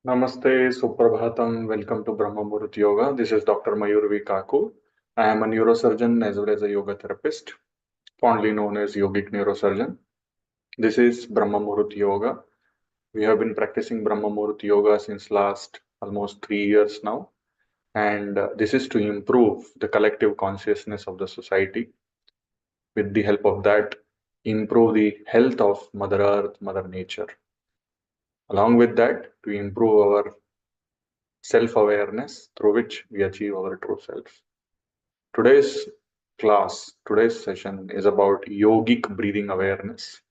Namaste, Suprabhatam. Welcome to Brahma Muhurta Yoga. This is Dr. Mayurvkaku. I am a neurosurgeon as well as a yoga therapist, fondly known as Yogic Neurosurgeon. This is Brahma Muhurta Yoga. We have been practicing Brahma Muhurta Yoga since last almost 3 years now, and this is to improve the collective consciousness of the society. With the help of that, improve the health of Mother Earth, Mother Nature. Along with that, to improve our self awareness through which we achieve our true self. Today's today's session is about yogic breathing awareness.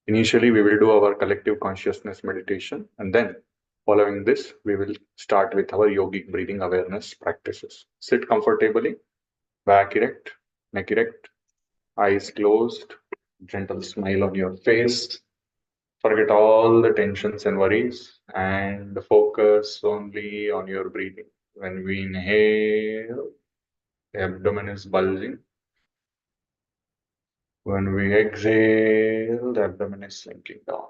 Initially, we will do our collective consciousness meditation, and then following this, we will start with our yogic breathing awareness practices. Sit comfortably, back erect, neck erect, eyes closed, gentle smile on your face. Forget all the tensions and worries and focus only on your breathing. When we inhale, the abdomen is bulging. When we exhale, the abdomen is sinking down.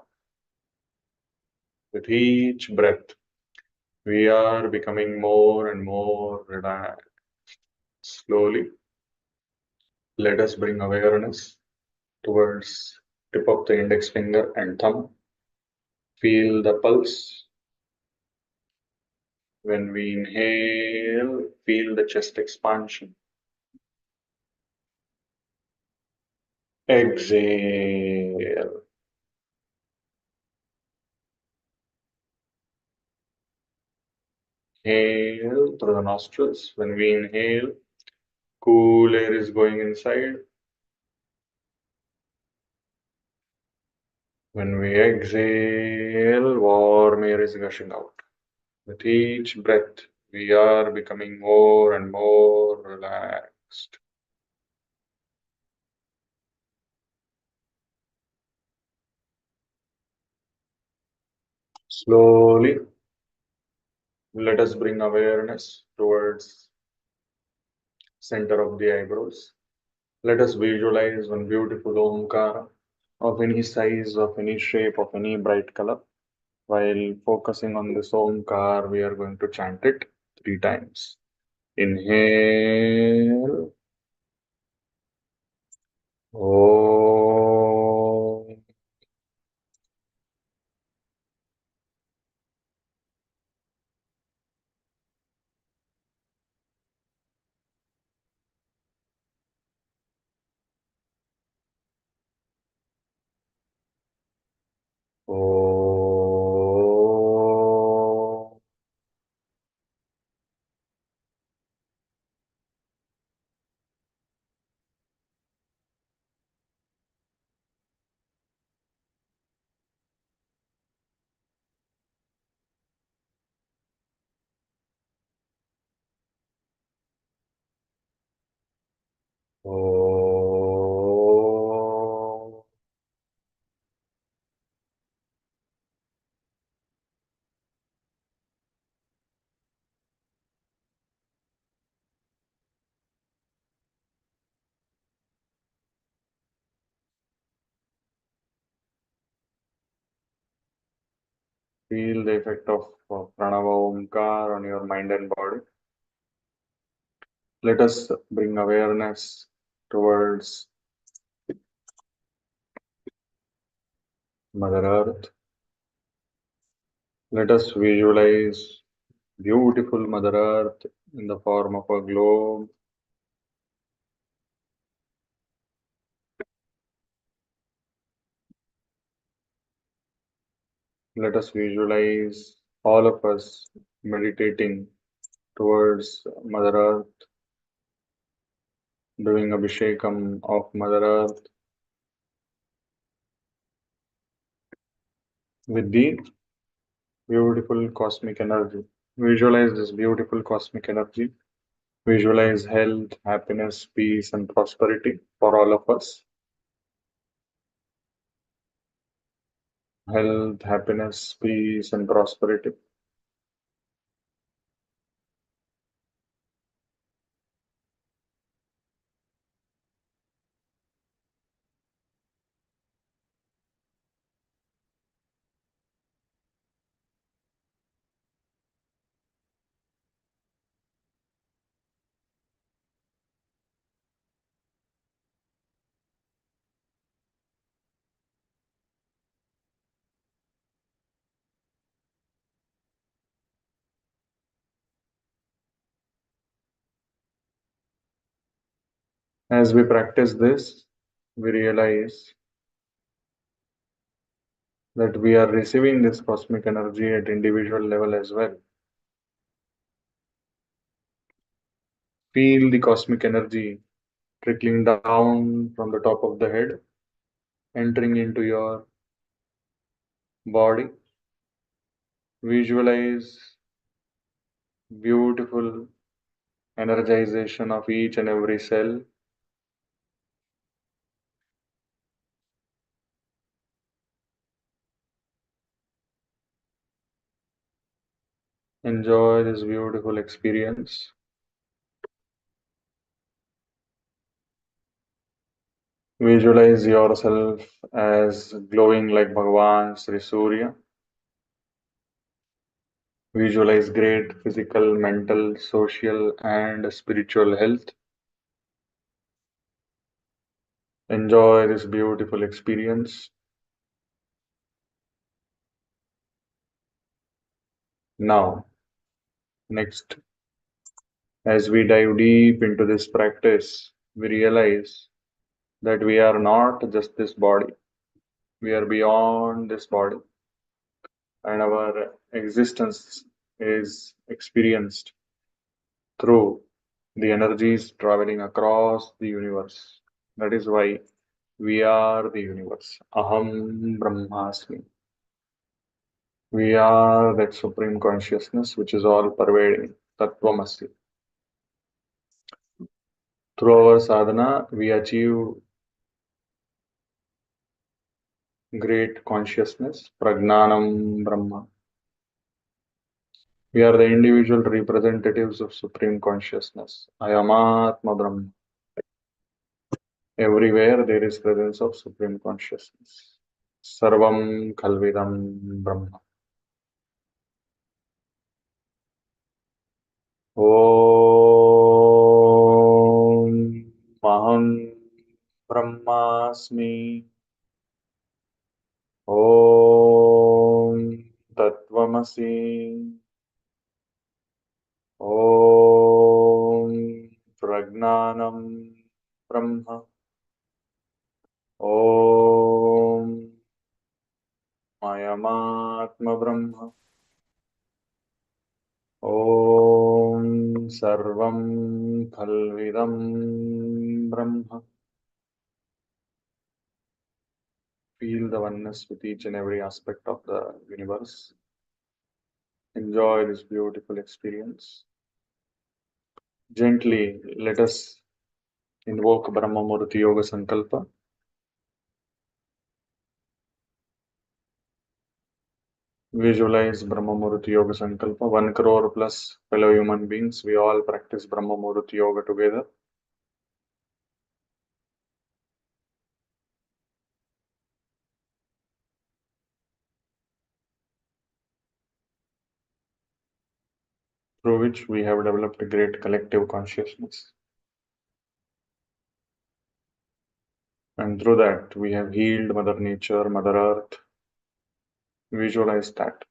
With each breath, we are becoming more and more relaxed. Slowly, let us bring awareness towards tip of the index finger and thumb. Feel the pulse. When we inhale, feel the chest expansion. Exhale. Inhale through the nostrils. When we inhale, cool air is going inside. When we exhale, warm air is gushing out. With each breath, we are becoming more and more relaxed. Slowly, let us bring awareness towards center of the eyebrows. Let us visualize one beautiful Omkara of any size, of any shape, of any bright color. While focusing on this Omkar, we are going to chant it 3 times. Inhale. Om. Om. Om. Feel the effect of Pranava Omkar on your mind and body. Let us bring awareness towards Mother Earth. Let us visualize beautiful Mother Earth in the form of a globe. Let us visualize all of us meditating towards Mother Earth, doing Abhishekam of Mother Earth with the beautiful cosmic energy. Visualize this beautiful cosmic energy. Visualize health, happiness, peace, and prosperity for all of us. Health, happiness, peace, and prosperity. As we practice this, we realize that we are receiving this cosmic energy at individual level as well. Feel the cosmic energy trickling down from the top of the head, entering into your body. Visualize beautiful energization of each and every cell. Enjoy this beautiful experience. Visualize yourself as glowing like Bhagavan Sri Surya. Visualize great physical, mental, social, and spiritual health. Enjoy this beautiful experience. Now, next, as we dive deep into this practice, we realize that we are not just this body, we are beyond this body, and our existence is experienced through the energies traveling across the universe. That is why we are the universe. Aham Brahmasmi. We are that supreme consciousness which is all pervading. Tattvamasi. Through our sadhana, we achieve great consciousness, Pragnanam Brahma. We are the individual representatives of Supreme Consciousness. Ayamatma Brahma. Everywhere there is presence of Supreme Consciousness. Sarvam Khalvidam Brahma. Om Maham Brahmasmi. Om Tattvamasi. Om Pragnanam Brahma. Om Mayamatma Brahma. Om Sarvam Khalvidam Brahma. Feel the oneness with each and every aspect of the universe. Enjoy this beautiful experience. Gently, let us invoke Brahma Muhurta Yoga Sankalpa. Visualize Brahma Muhurta Yoga Sankalpa. 1 crore plus fellow human beings. We all practice Brahma Muhurta Yoga together. Through which we have developed a great collective consciousness. And through that, we have healed Mother Nature, Mother Earth. Visualize that.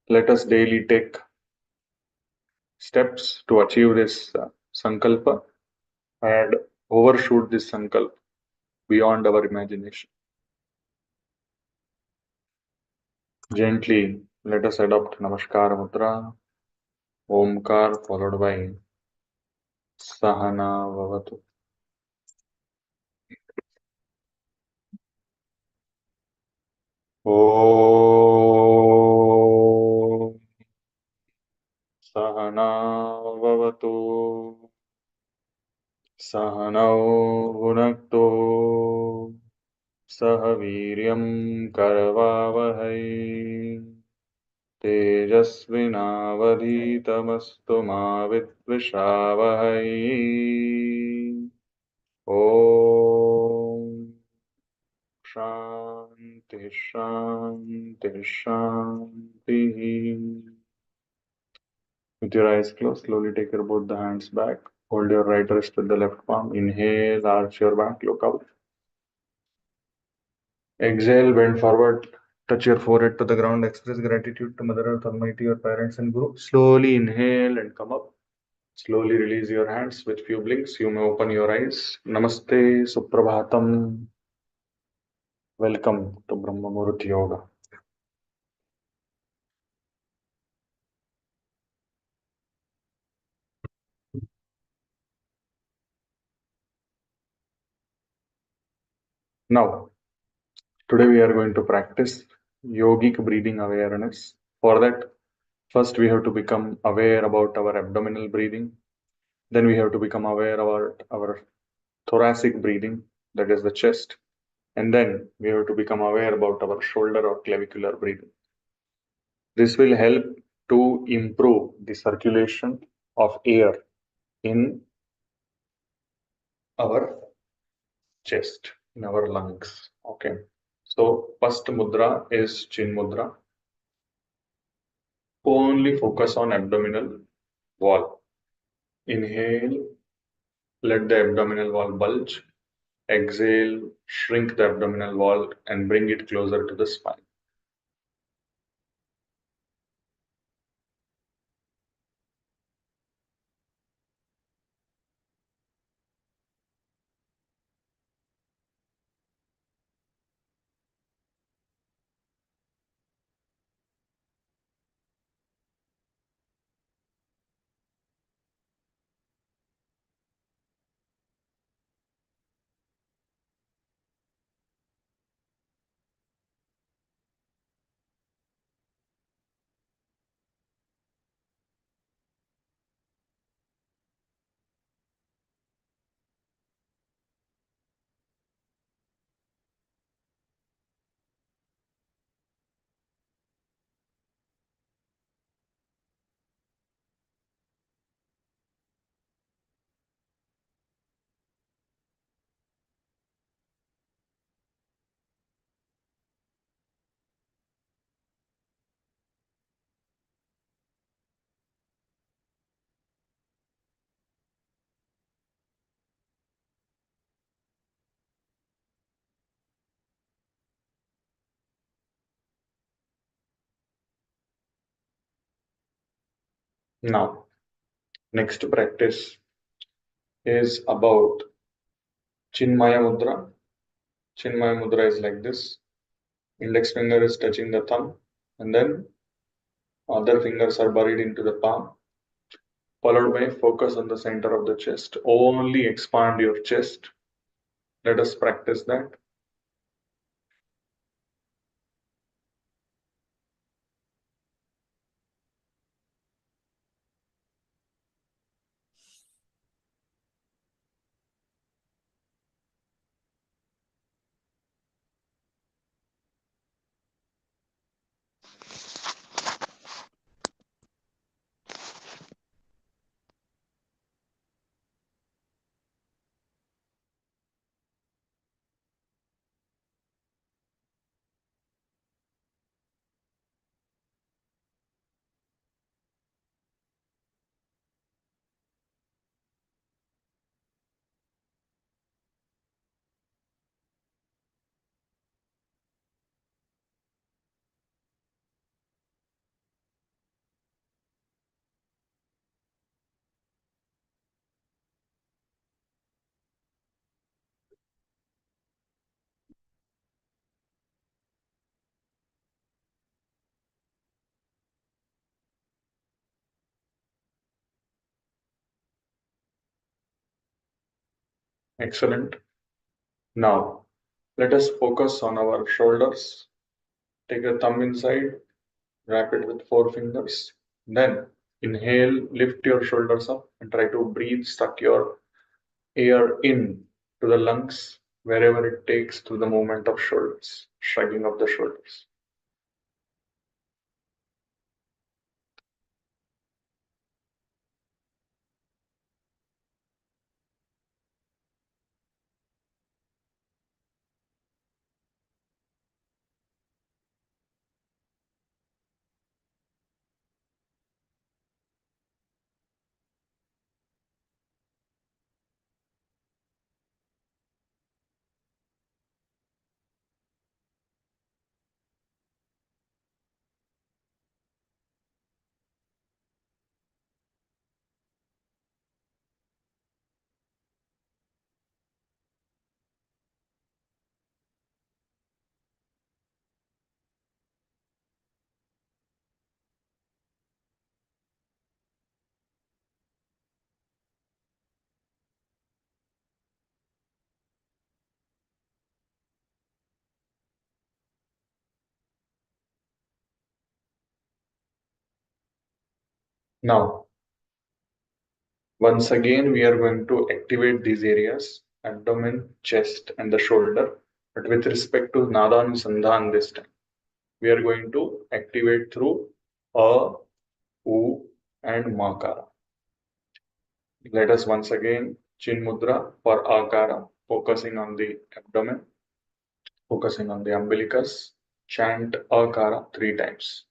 Let us daily take steps to achieve this sankalpa and overshoot this sankalpa beyond our imagination. Gently, let us adopt Namaskar Mudra, Omkar followed by Sahana Vavatu. Om Sahana Vavatu. Sahanau Bhunaktu. Sah Viryam Karvavahai. तेजस्विनावधीतमस्तु मा विद्विषावहै ॐ शान्तिः शान्तिः शान्तिः. With your eyes closed, slowly take your both the hands back. Hold your right wrist with the left palm. Inhale, arch your back, look out. Exhale, bend forward, touch your forehead to the ground, express gratitude to Mother Earth, Almighty, your parents and Guru. Slowly inhale and come up. Slowly release your hands with few blinks. You may open your eyes. Namaste, Suprabhatam. Welcome to Brahma Muhurta Yoga. Now, today we are going to practice yogic breathing awareness. For that, first we have to become aware about our abdominal breathing. Then we have to become aware about our thoracic breathing, that is the chest. And then we have to become aware about our shoulder or clavicular breathing. This will help to improve the circulation of air in our chest, in our lungs. Okay. So, first mudra is chin mudra. Only focus on abdominal wall. Inhale, let the abdominal wall bulge. Exhale, shrink the abdominal wall and bring it closer to the spine. Now, next practice is about Chinmaya Mudra. Chinmaya Mudra is like this. Index finger is touching the thumb, and then other fingers are buried into the palm, followed by focus on the center of the chest. Only expand your chest. Let us practice that. Excellent. Now, let us focus on our shoulders. Take a thumb inside, wrap it with four fingers. Then inhale, lift your shoulders up and try to breathe, suck your air in to the lungs wherever it takes through the movement of shoulders, shrugging of the shoulders. Now, once again, we are going to activate these areas, abdomen, chest, and the shoulder. But with respect to Nadanusandhan this time, we are going to activate through A, U, and Makara. Let us once again Chin Mudra for Akara, focusing on the abdomen, focusing on the umbilicus. Chant Akara 3 times.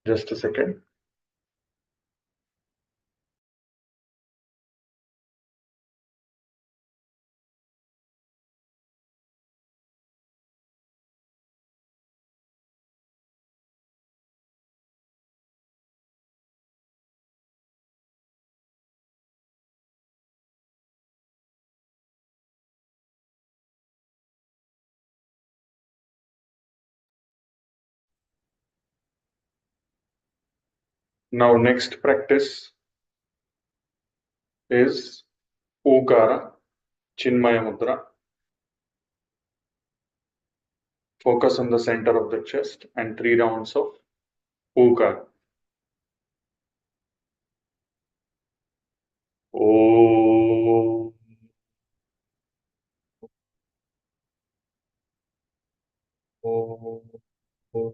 Just a second. Now, next practice is Ukara, Chinmaya Mudra. Focus on the center of the chest and 3 rounds of Ukara. Om. Om. Om.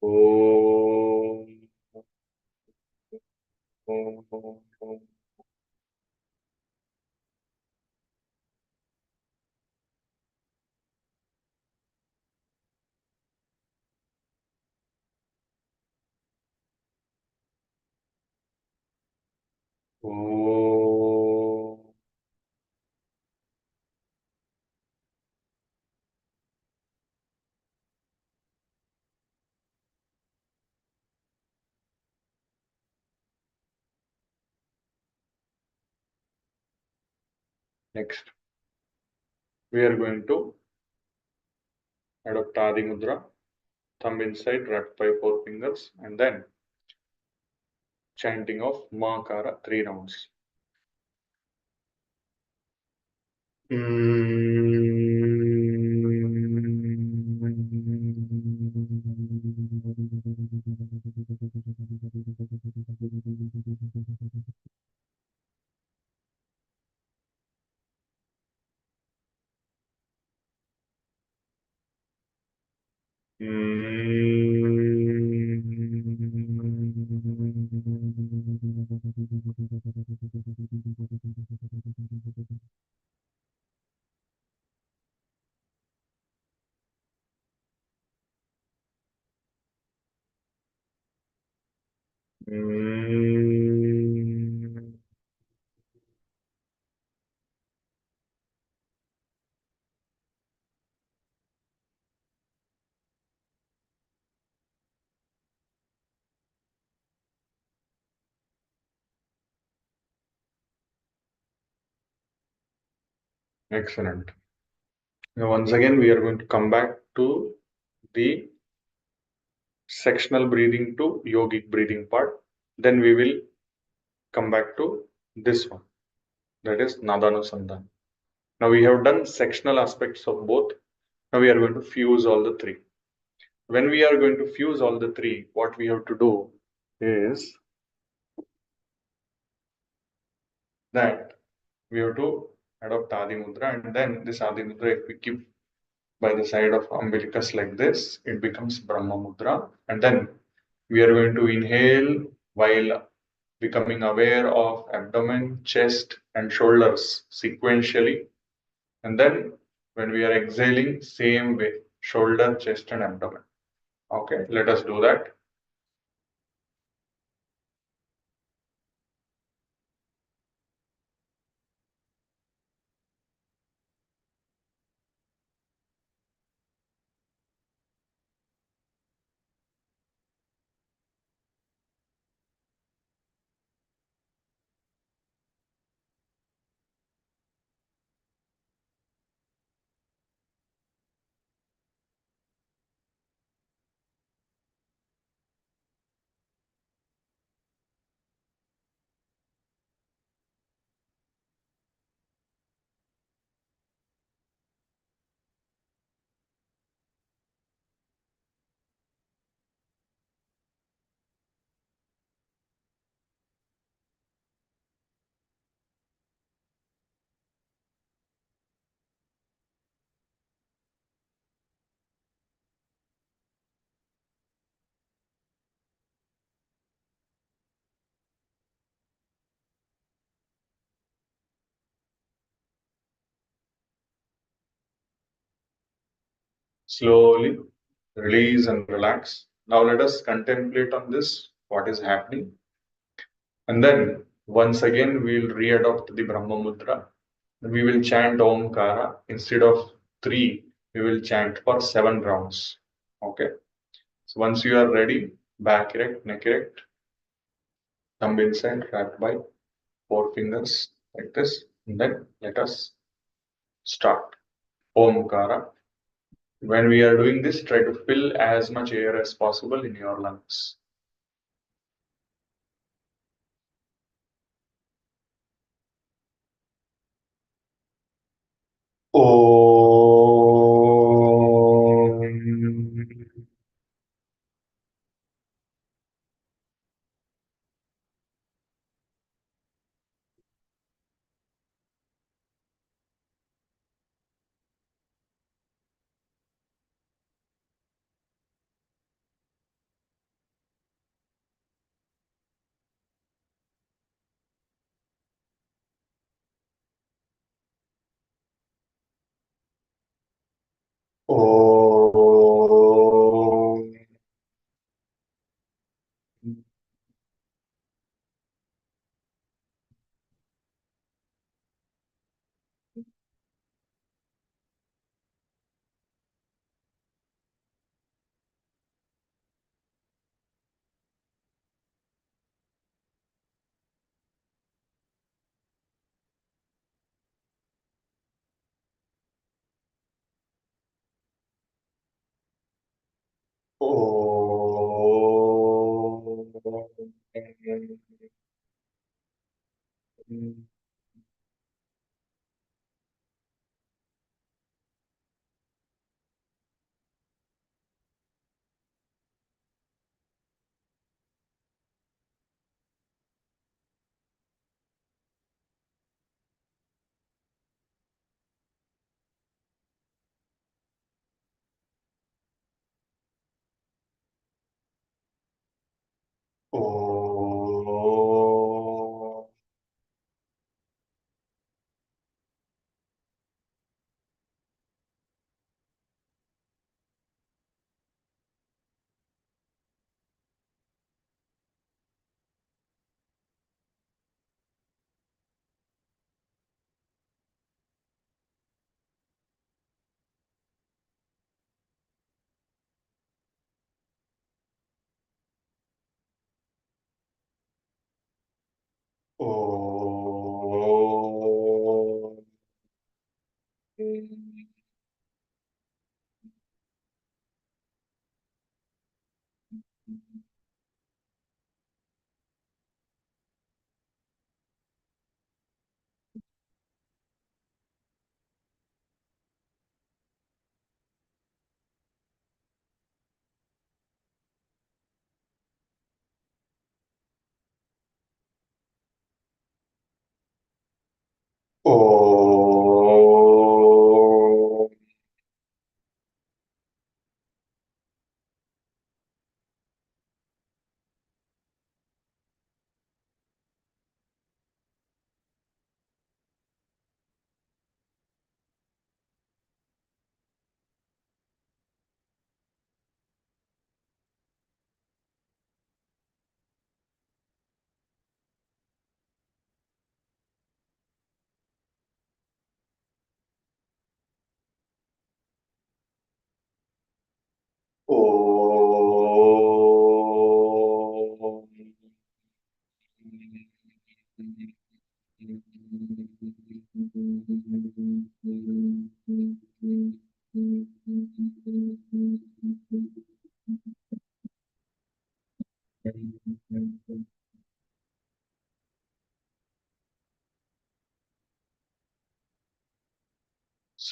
Om. Om. Om. Om. Next, we are going to adopt Adi Mudra, thumb inside, wrapped by 4 fingers, and then chanting of Makara 3 rounds. Excellent. Now, once again, we are going to come back to the sectional breathing to yogic breathing part. Then we will come back to this one, that is Nadanusandhan. Now we have done sectional aspects of both. Now we are going to fuse all the three. When we are going to fuse all the three, what we have to do is that we have to adopt Adi Mudra, and then this Adi Mudra, if we keep by the side of umbilicus like this, it becomes Brahma Mudra, and then we are going to inhale while becoming aware of abdomen, chest, and shoulders sequentially. And then when we are exhaling, same way, shoulder, chest, and abdomen. Okay, let us do that. Slowly release and relax. Now let us contemplate on this, what is happening. And then once again, we will readopt the Brahma Mudra. We will chant Omkara. Instead of three, we will chant for 7 rounds. Okay. So once you are ready, back erect, neck erect, thumb inside, wrapped by 4 fingers like this. And then let us start. Omkara. When we are doing this, try to fill as much air as possible in your lungs. Om. Om. Om. Om. Om.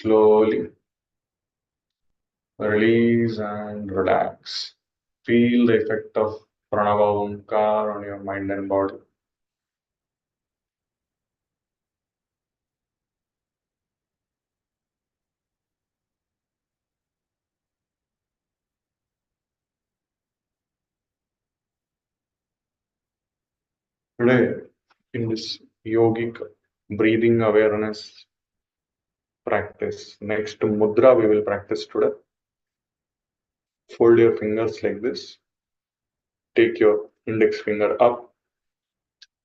Slowly release and relax. Feel the effect of Pranava Omkar on your mind and body. Today, in this yogic breathing awareness practice, next mudra we will practice today. Fold your fingers like this. Take your index finger up,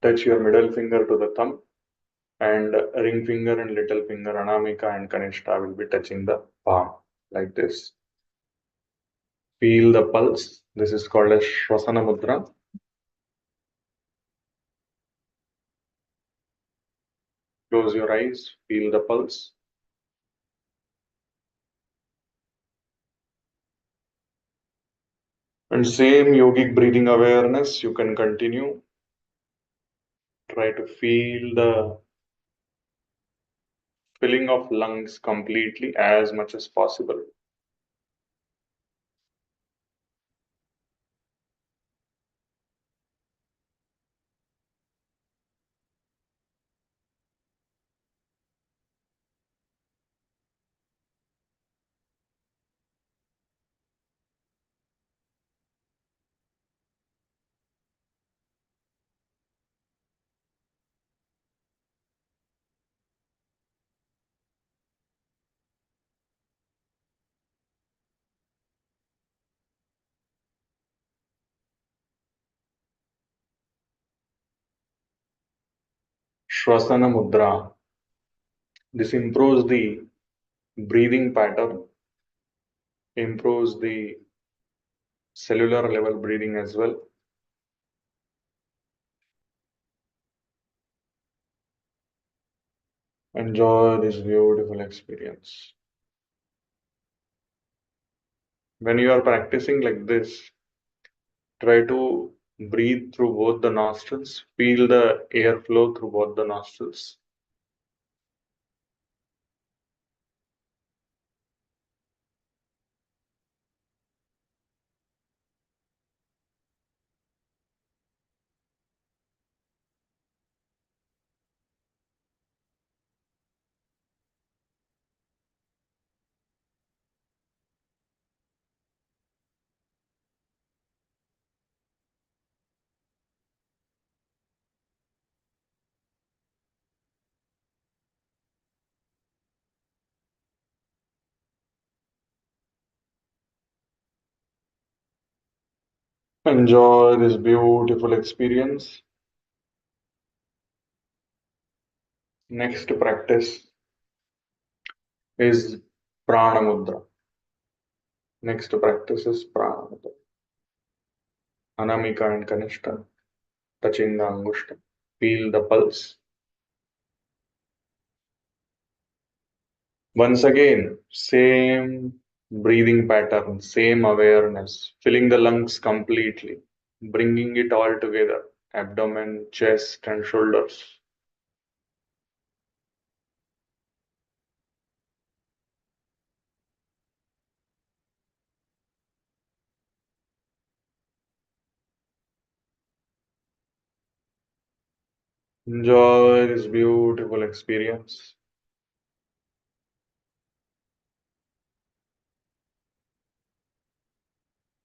touch your middle finger to the thumb, and ring finger and little finger Anamika and Kanishta will be touching the palm like this. Feel the pulse. This is called as Shvasana Mudra. Close your eyes, feel the pulse. And same yogic breathing awareness, you can continue. Try to feel the filling of lungs completely as much as possible. Shvasana Mudra. This improves the breathing pattern, improves the cellular level breathing as well. Enjoy this beautiful experience. When you are practicing like this, try to breathe through both the nostrils, feel the airflow through both the nostrils. Enjoy this beautiful experience. Next practice is Prana Mudra. Next practice is Prana Mudra. Anamika and Kanishta touching the Angushta. Feel the pulse. Once again, same breathing pattern, same awareness, filling the lungs completely, bringing it all together, abdomen, chest, and shoulders. Enjoy this beautiful experience.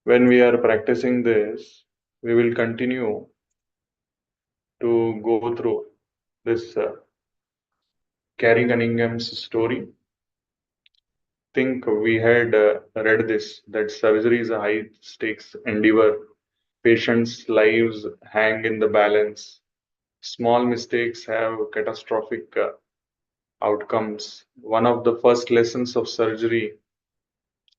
When we are practicing this, we will continue to go through this Carrie Cunningham's story. Think we had read this that surgery is a high stakes endeavor. Patients' lives hang in the balance. Small mistakes have catastrophic outcomes. One of the first lessons of surgery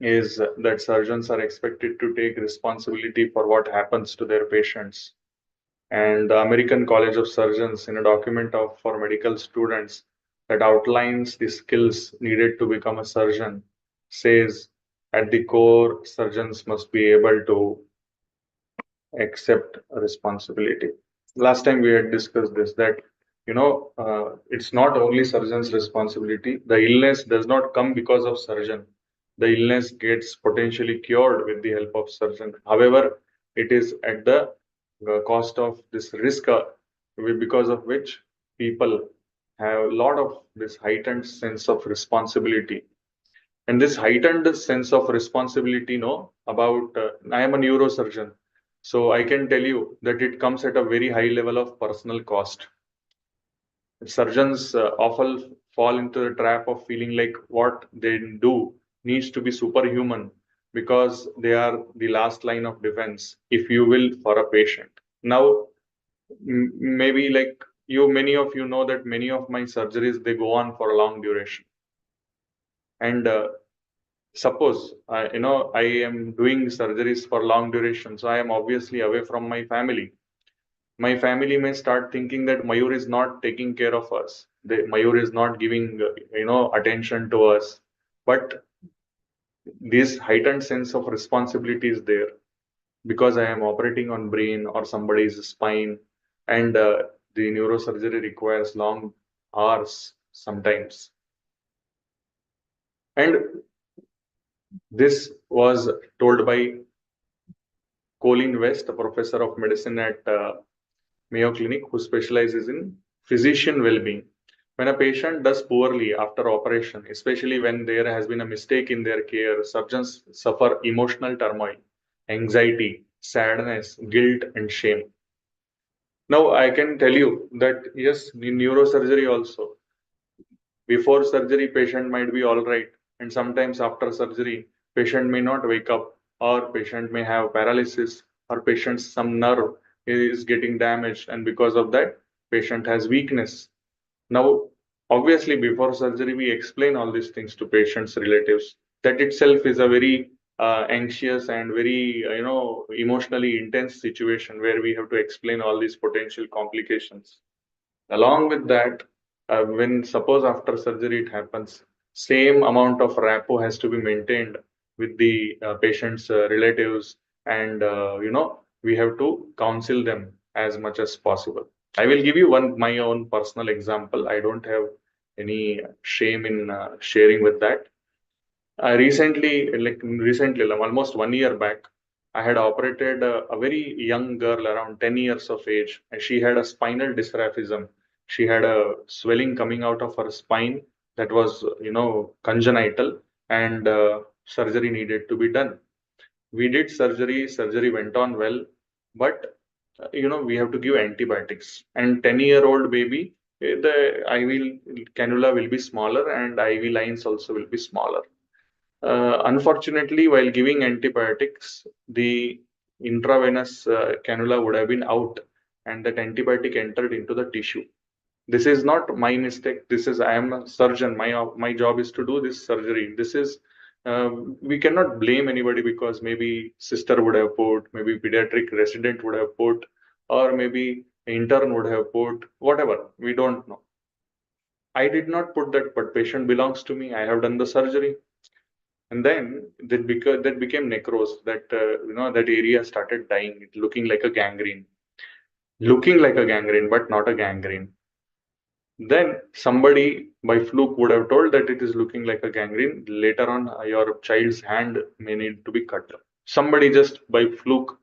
is that surgeons are expected to take responsibility for what happens to their patients. And the American College of Surgeons, in a document for medical students that outlines the skills needed to become a surgeon, says at the core, surgeons must be able to accept responsibility. Last time we had discussed this that it's not only surgeon's responsibility. The illness does not come because of surgeon. The illness gets potentially cured with the help of surgeon. However, it is at the cost of this risk, because of which people have a lot of this heightened sense of responsibility. And this heightened sense of responsibility, about I am a neurosurgeon, so I can tell you that it comes at a very high level of personal cost. Surgeons often fall into the trap of feeling like what they do needs to be superhuman because they are the last line of defense, if you will, for a patient. Now, maybe like many of you know that many of my surgeries they go on for a long duration, and suppose I am doing surgeries for long duration, so I am obviously away from my family. My family may start thinking that Mayur is not taking care of us. Mayur is not giving, attention to us. But this heightened sense of responsibility is there because I am operating on brain or somebody's spine, and the neurosurgery requires long hours sometimes. And this was told by Colin West, a professor of medicine at Mayo Clinic, who specializes in physician well-being. When a patient does poorly after operation, especially when there has been a mistake in their care, surgeons suffer emotional turmoil, anxiety, sadness, guilt, and shame. Now, I can tell you that yes, in neurosurgery also, before surgery, patient might be all right, and sometimes after surgery, patient may not wake up, or patient may have paralysis, or patient's some nerve is getting damaged, and because of that, patient has weakness. Now, obviously, before surgery, we explain all these things to patients' relatives. That itself is a very anxious and very, emotionally intense situation where we have to explain all these potential complications. Along with that, when suppose after surgery it happens, same amount of rapport has to be maintained with the patient's relatives, and we have to counsel them as much as possible. I will give you one my own personal example. I don't have any shame in sharing with that. Recently, like almost 1 year back, I had operated a very young girl around 10 years of age, and she had a spinal dysraphism. She had a swelling coming out of her spine that was, congenital, and surgery needed to be done. We did surgery went on well, but we have to give antibiotics. And 10-year-old baby, the IV cannula will be smaller, and IV lines also will be smaller. Unfortunately, while giving antibiotics, the intravenous cannula would have been out, and that antibiotic entered into the tissue. This is not my mistake. This is I am a surgeon. My job is to do this surgery. This is we cannot blame anybody because maybe sister would have put, maybe pediatric resident would have put, or maybe intern would have put, whatever. We don't know. I did not put that, but patient belongs to me. I have done the surgery. And then that became necrose. That area started dying, looking like a gangrene, but not a gangrene. Then somebody by fluke would have told that it is looking like a gangrene. Later on, your child's hand may need to be cut. Somebody just by fluke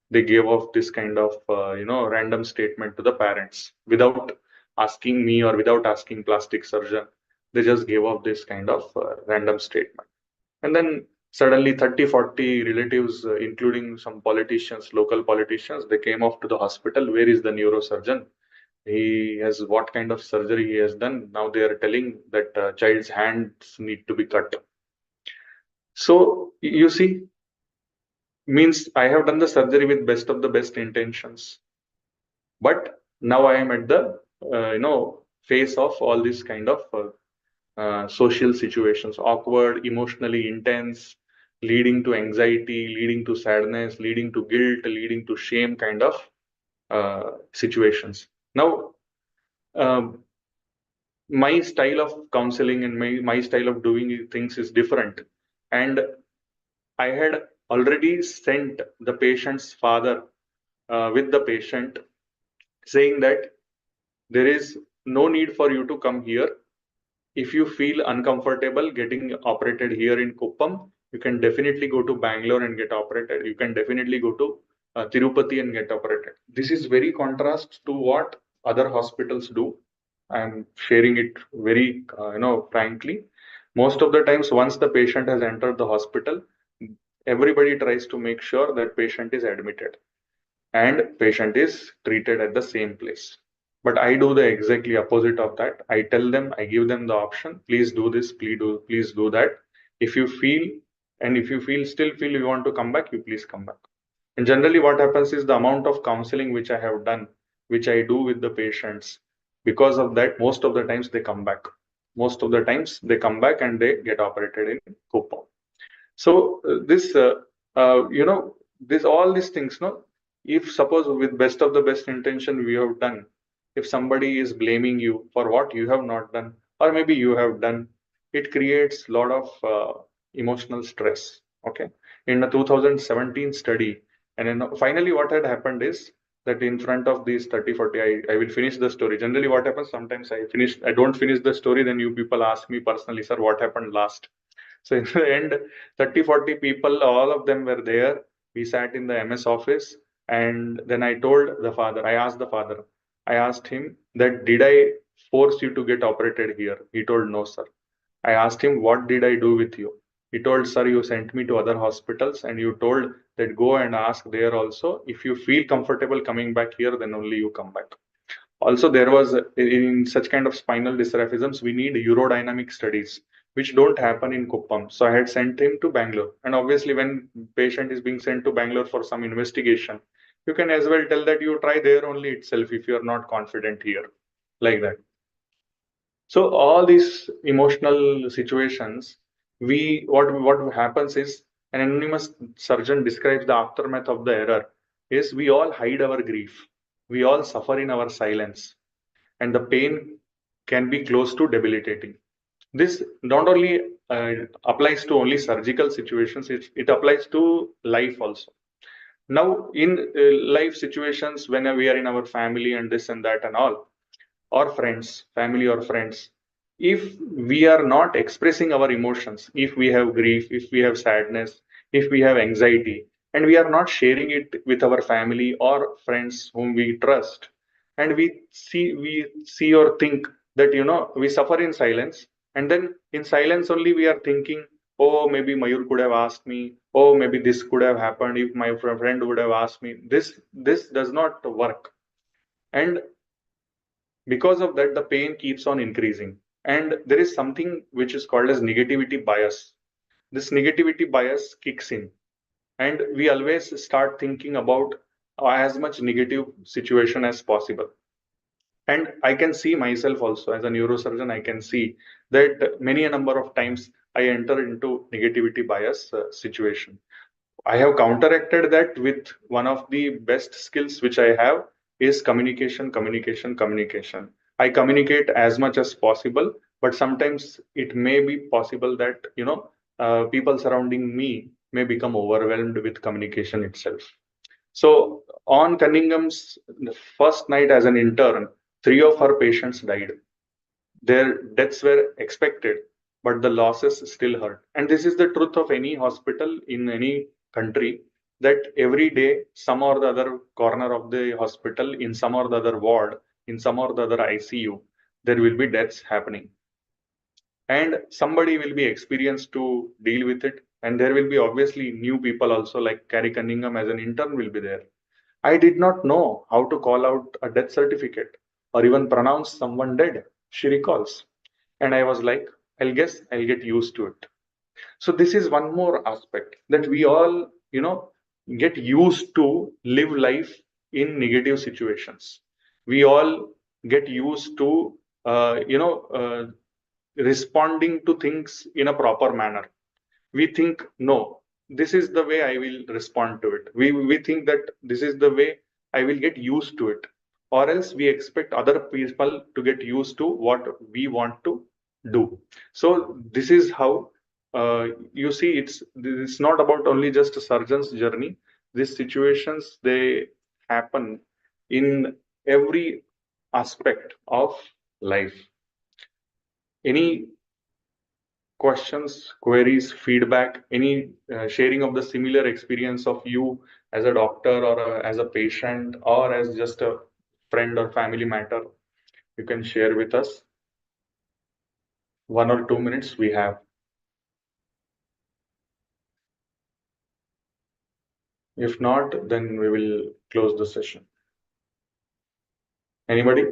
they gave off this kind of random statement to the parents without asking me or without asking plastic surgeon. They just gave off this kind of random statement. And then suddenly 30, 40 relatives, including some politicians, local politicians, they came off to the hospital. Where is the neurosurgeon? He has what kind of surgery he has done? Now they are telling that child's hands need to be cut. So you see, means I have done the surgery with best of the best intentions, but now I am at the face of all these kind of social situations, awkward, emotionally intense, leading to anxiety, leading to sadness, leading to guilt, leading to shame kind of situations. Now, um, my style of counseling and my style of doing things is different. And I had already sent the patient's father with the patient saying that there is no need for you to come here. If you feel uncomfortable getting operated here in Kuppam, you can definitely go to Bangalore and get operated. You can definitely go to Tirupati and get operated. This is very contrast to what other hospitals do. I'm sharing it very, frankly. Most of the times, once the patient has entered the hospital, everybody tries to make sure that patient is admitted and patient is treated at the same place. But I do the exactly opposite of that. I tell them, I give them the option, please do this, please do that. If you feel, and if you still feel you want to come back, you please come back. And generally what happens is the amount of counseling which I have done, which I do with the patients, because of that, most of the times they come back. Most of the times they come back and they get operated in Kuppam. So this all these things, no, if suppose with best of the best intention we have done, if somebody is blaming you for what you have not done, or maybe you have done, it creates a lot of emotional stress. Okay, in a 2017 study, and then finally what had happened is that in front of these 30, 40, I will finish the story. Generally, what happens sometimes I don't finish the story, then you people ask me personally, sir, what happened last? So in the end, 30, 40 people, all of them were there. We sat in the MS office, and then I told the father, I asked the father, I asked him that, did I force you to get operated here? He told, no, sir. I asked him, what did I do with you? He told, sir, you sent me to other hospitals and you told that go and ask there also. If you feel comfortable coming back here, then only you come back. Also, there was in such kind of spinal dysraphisms, we need urodynamic studies, which don't happen in Kuppam. So I had sent him to Bangalore. And obviously, when patient is being sent to Bangalore for some investigation, you can as well tell that you try there only itself if you are not confident here, like that. So all these emotional situations, what happens is an anonymous surgeon describes the aftermath of the error is we all hide our grief, we all suffer in our silence, and the pain can be close to debilitating. This not only applies to only surgical situations, it applies to life also. Now, in life situations, when we are in our family and this and that and all, or friends, family or friends, if we are not expressing our emotions, if we have grief, if we have sadness, if we have anxiety, and we are not sharing it with our family or friends whom we trust, and we see or think that we suffer in silence, and then in silence only we are thinking, oh, maybe Mayur could have asked me, oh, maybe this could have happened if my friend would have asked me. This does not work. And because of that, the pain keeps on increasing. And there is something which is called as negativity bias. This negativity bias kicks in, and we always start thinking about as much negative situation as possible. And I can see myself also as a neurosurgeon, I can see that many a number of times I enter into negativity bias situation. I have counteracted that with one of the best skills which I have is communication, communication, communication. I communicate as much as possible, but sometimes it may be possible that people surrounding me may become overwhelmed with communication itself. So on Cunningham's first night as an intern, three of her patients died. Their deaths were expected, but the losses still hurt. And this is the truth of any hospital in any country, that every day, some or the other corner of the hospital, in some or the other ward, in some or the other ICU, there will be deaths happening. And somebody will be experienced to deal with it. And there will be obviously new people also, like Carrie Cunningham as an intern will be there. I did not know how to call out a death certificate or even pronounce someone dead, she recalls. And I was like, I'll guess I'll get used to it. So this is one more aspect that we all, get used to live life in negative situations. We all get used to, responding to things in a proper manner. We think, no, this is the way I will respond to it. We think that this is the way I will get used to it. Or else we expect other people to get used to what we want to do. So this is how you see it's not about only just a surgeon's journey. These situations, they happen in every aspect of life. Any questions, queries, feedback, any sharing of the similar experience of you as a doctor or as a patient or as just a friend or family matter, you can share with us. 1 or 2 minutes we have. If not, then we will close the session. Anybody?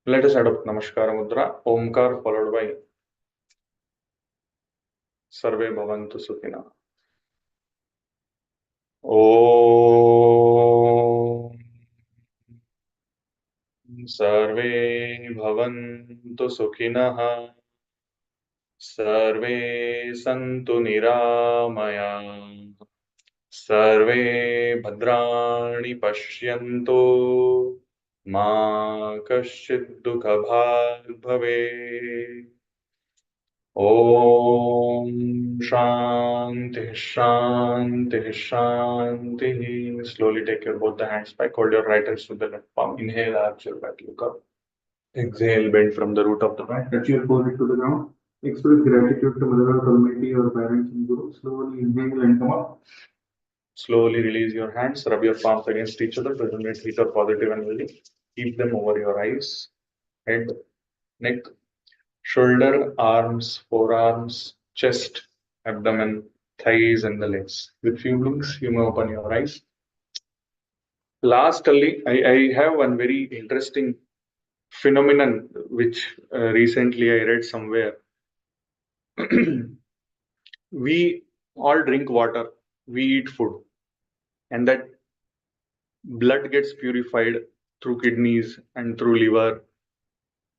Let us adopt Namaskara Mudra. Omkar followed by Sarve Bhavantu Sukhina. Om Sarve Bhavantu Sukhinah. सर्वे सन्तु निरामया सर्वे भद्राणि पश्यन्तु मा कश्चित् दुःखभाग् भवेत् ॐ शान्तिः शान्तिः शान्तिः. Slowly take your both the hands back. Hold your right hands to the left palm. Inhale, arch your back, look up. Exhale, bend from the root of the back. Touch your forehead to the ground. Express gratitude to Mother Earth, community, or parents and Guru. Slowly inhale and come up. Slowly release your hands. Rub your palms against each other. Resonate heat or positive energy. Keep them over your eyes, head, neck, shoulder, arms, forearms, chest, abdomen, thighs, and the legs. With few blinks, you may open your eyes. Lastly, I have one very interesting phenomenon which recently I read somewhere. We all drink water, we eat food, and that blood gets purified through kidneys and through liver.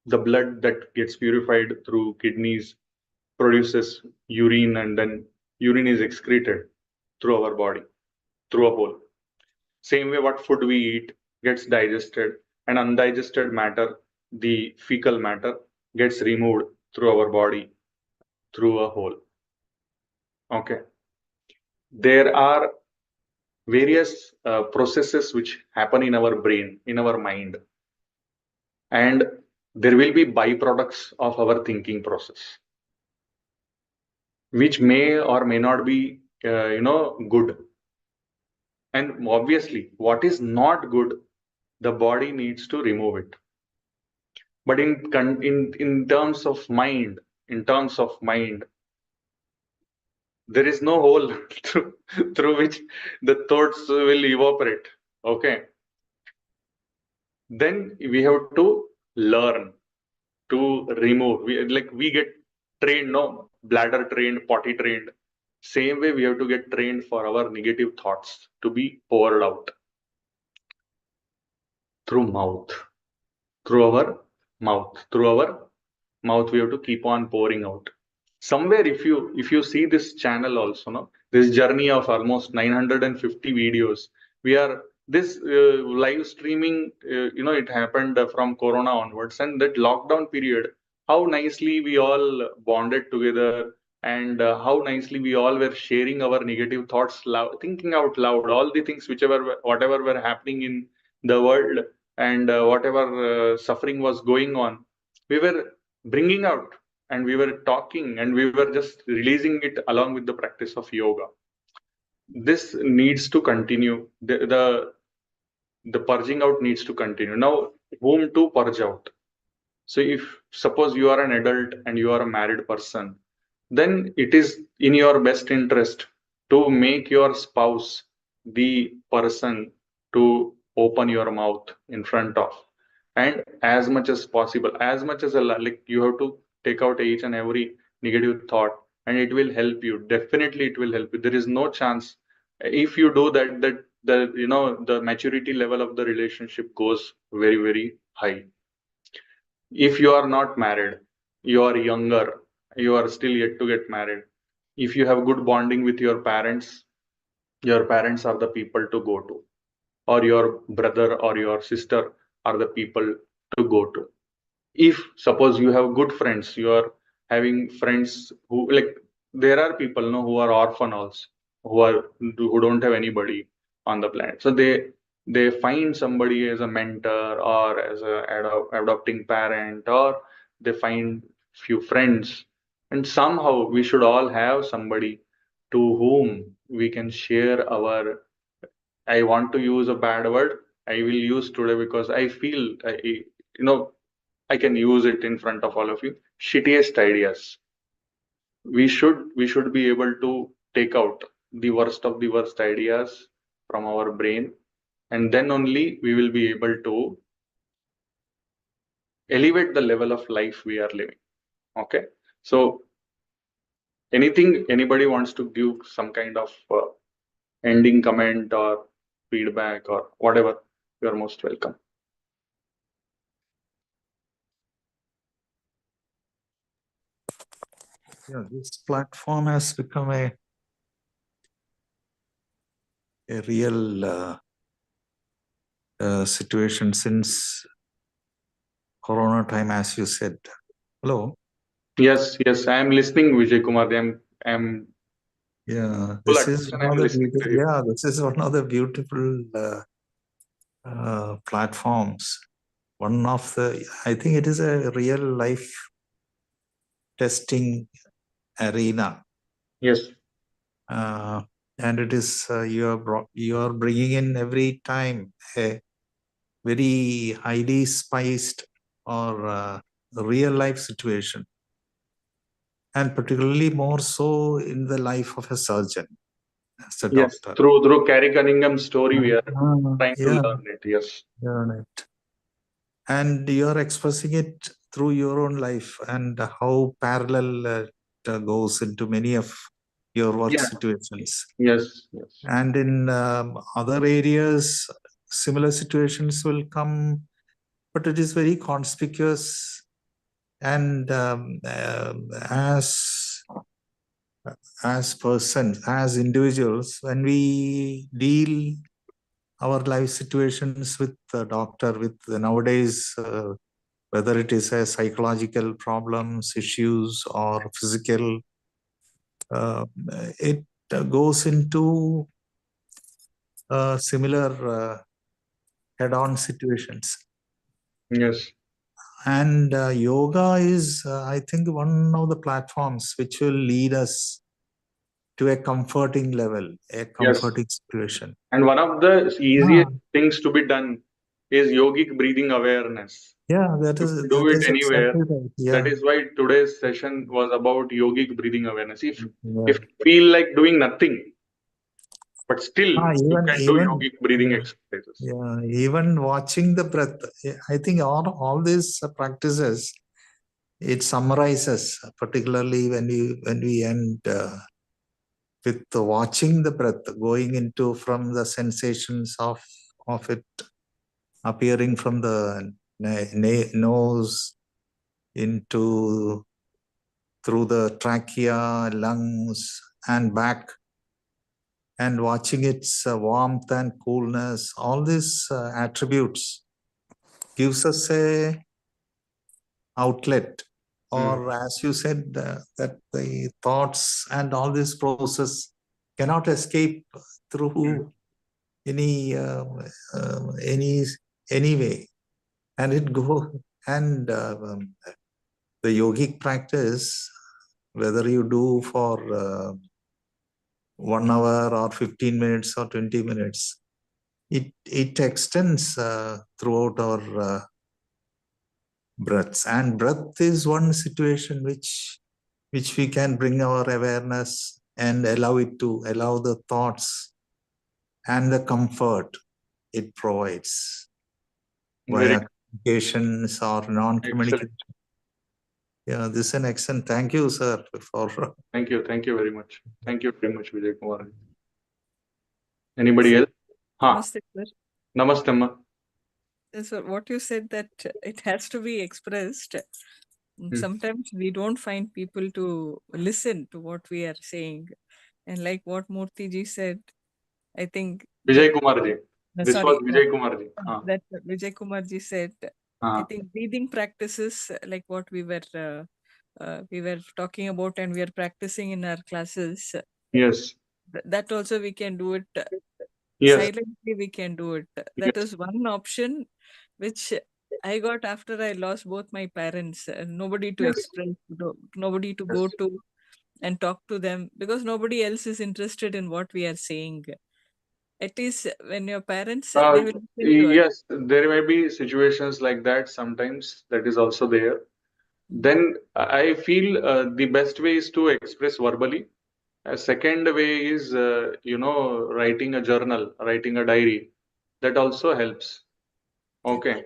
The blood that gets purified through kidneys produces urine, and then urine is excreted through our body, through a hole. Same way, what food we eat gets digested, and undigested matter, the fecal matter, gets removed through our body through a hole. Okay. There are various processes which happen in our brain, in our mind, and there will be byproducts of our thinking process, which may or may not be, good. And obviously, what is not good, the body needs to remove it. But in terms of mind, there is no hole through which the thoughts will evaporate. Okay. Then we have to learn to remove. We get trained, no, bladder trained, potty trained. Same way we have to get trained for our negative thoughts to be poured out through mouth, through our mouth. We have to keep on pouring out. Somewhere, if you see this channel also, no, this journey of almost 950 videos, we are this live streaming. It happened from Corona onwards, and that lockdown period. How nicely we all bonded together, and how nicely we all were sharing our negative thoughts, thinking out loud, all the things whatever were happening in the world, and whatever suffering was going on, we were bringing out, and we were talking, and we were just releasing it along with the practice of yoga. This needs to continue. The purging out needs to continue. Now, whom to purge out? So if suppose you are an adult and you are a married person, then it is in your best interest to make your spouse the person to open your mouth in front of. And as much as possible, as much as like you have to take out each and every negative thought, and it will help you. Definitely it will help you. There is no chance. If you do that, the maturity level of the relationship goes very, very high. If you are not married, you are younger, you are still yet to get married. If you have good bonding with your parents are the people to go to, or your brother or your sister are the people to go to. If suppose you have good friends, you are having friends who, like, there are people, no, who are orphan also, who don't have anybody, on the planet. So they find somebody as a mentor or as a adopting parent, or they find few friends, and somehow we should all have somebody to whom we can share our, I want to use a bad word, I will use today because I feel I can use it in front of all of you. Shittiest ideas. We should be able to take out the worst of the worst ideas from our brain, and then only we will be able to elevate the level of life we are living. Okay, so anything anybody wants to give some kind of ending comment or feedback or whatever, you are most welcome. Yeah, this platform has become a real situation since Corona time, as you said. Hello. Yes, I am listening, Vijay Kumar. I'm Yeah, full this is attention. one I'm of the listening to you. this is one of the beautiful platforms. One of the, I think it is a real life testing arena. Yes. And it is you are bringing in every time a very highly spiced or real life situation, and particularly more so in the life of a surgeon as a Yes, doctor. through Carrie Cunningham's story, we are trying to Yeah, learn it. Yes. learn it. And you are expressing it through your own life and how parallel it goes into many of your work Yeah. situations. Yes. And in other areas, similar situations will come, but it is very conspicuous. And as persons, as individuals, when we deal our life situations with the doctor, with nowadays, whether it is a psychological problems, issues, or physical, it goes into similar head-on situations. Yes. And yoga is, I think, one of the platforms which will lead us to a comforting level, a comforting situation. And one of the easiest things to be done is yogic breathing awareness. Yeah, You can do it anywhere. exactly right. Yeah. That is why today's session was about yogic breathing awareness. If Yeah. you feel like doing nothing, but still you can do even yogic breathing yeah, exercises. yeah, even watching the breath. I think all these practices, it summarizes, particularly when we end with watching the breath, going into from the sensations of it appearing from the nose into through the trachea, lungs, and back, and watching its warmth and coolness. All these attributes gives us a outlet, or as you said, that the thoughts and all this process cannot escape through any way, and it go and the yogic practice, whether you do for 1 hour or 15 minutes or 20 minutes, it extends throughout our breaths. And breath is one situation which we can bring our awareness and allow the thoughts and the comfort it provides via communications or non-communication. Yeah, this is an excellent. Thank you, sir. Thank you very much. Thank you very much, Vijay Kumar. Anybody else? Namaste, sir. Namaste, Ma. So what you said, that it has to be expressed. Sometimes we don't find people to listen to what we are saying. And like what Murthy ji said, I think Vijay Kumar ji. This sorry, was Vijay Kumar ji. that Vijay Kumar ji said, I think breathing practices, like what we were talking about and we are practicing in our classes. Yes. That also we can do it Yes. silently we can do it. That Yes. is one option which I got after I lost both my parents. Nobody to Yes. express, nobody to Yes. go to and talk to them, because nobody else is interested in what we are saying. At least when your parents, they will listen to us. Yes, there may be situations like that sometimes. That is also there. Then I feel the best way is to express verbally. A second way is, writing a journal, writing a diary. That also helps. Okay.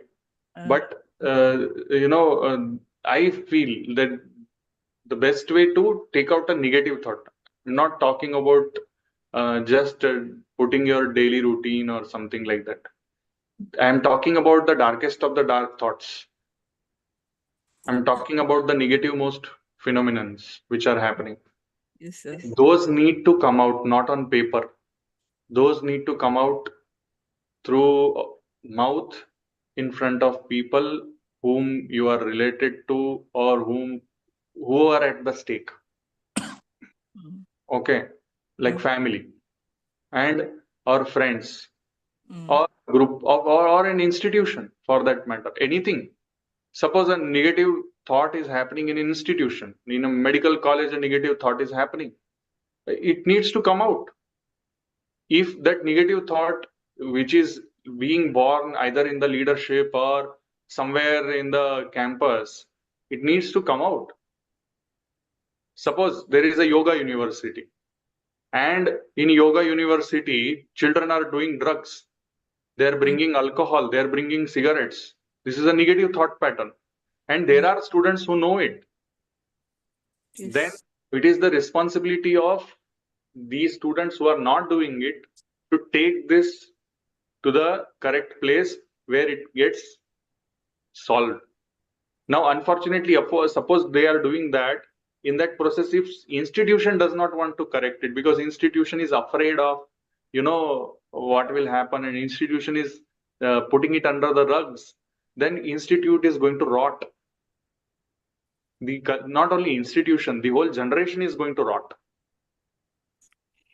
But, I feel that the best way to take out a negative thought. I'm not talking about just putting your daily routine or something like that. I'm talking about the darkest of the dark thoughts. I'm talking about the negative most phenomenons which are happening. Yes, sir. Those need to come out not on paper. Those need to come out through mouth in front of people whom you are related to or who are at the stake. Mm. Okay, like family and or friends Mm. or group or an institution for that matter. Anything. Suppose a negative thought is happening in an institution, in a medical college, a negative thought is happening. It needs to come out. If that negative thought, which is being born either in the leadership or somewhere in the campus, it needs to come out. Suppose there is a yoga university, and in yoga university, children are doing drugs. They are bringing alcohol, they are bringing cigarettes. This is a negative thought pattern. And there are students who know it. Yes. Then it is the responsibility of these students who are not doing it to take this to the correct place where it gets solved. Now, unfortunately, suppose they are doing that. In that process, if institution does not want to correct it because institution is afraid of, what will happen, and institution is putting it under the rugs, then institute is going to rot. Not only institution, the whole generation is going to rot.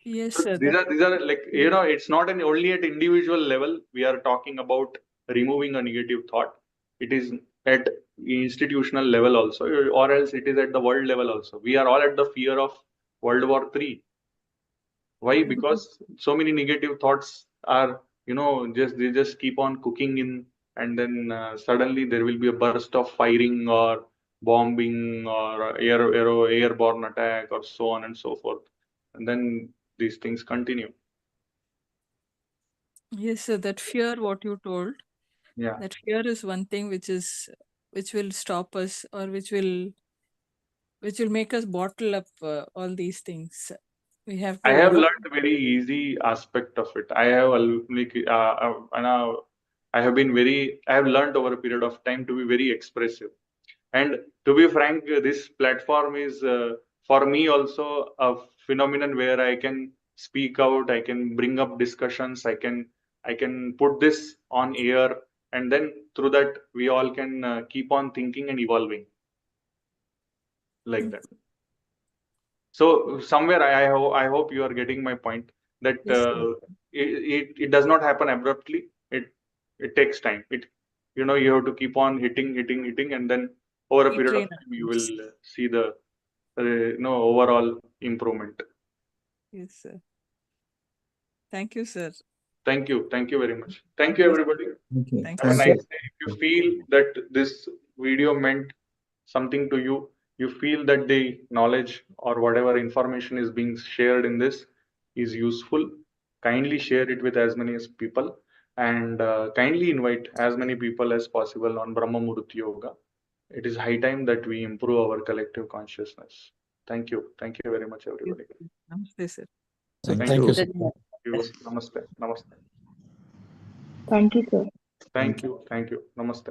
Yes, So sir. these are like, it's not only at individual level we are talking about removing a negative thought. It is at institutional level also, or else it is at the world level also. We are all at the fear of World War III. Why? Because so many negative thoughts are, they just keep on cooking in, and then suddenly there will be a burst of firing or bombing or airborne attack or so on and so forth. And then these things continue. Yes, sir. That fear, what you told, Yeah. that fear is one thing which will stop us, or which will make us bottle up all these things. We have to I have over. learned a very easy aspect of it. I have learned over a period of time to be very expressive. And to be frank, this platform is for me also a phenomenon where I can speak out, I can bring up discussions, I can put this on air, and then through that we all can keep on thinking and evolving like that. So somewhere I hope you are getting my point that Yes, sir. it does not happen abruptly. It takes time. You have to keep on hitting, and then over a We period of train time you ourselves. will see the overall improvement. Yes, sir. Thank you, sir. Thank you very much. Thank you, Yes. everybody. Thank you. Thank Have a you, nice sir. day. If you feel that this video meant something to you, you feel that the knowledge or whatever information is being shared in this is useful, kindly share it with as many as people, and kindly invite as many people as possible on Brahma Muhurta Yoga. It is high time that we improve our collective consciousness. Thank you. Thank you very much, everybody. Namaste, sir. Thank Thank you. you. Namaste. Namaste. Thank you, sir. Thank you. Namaste.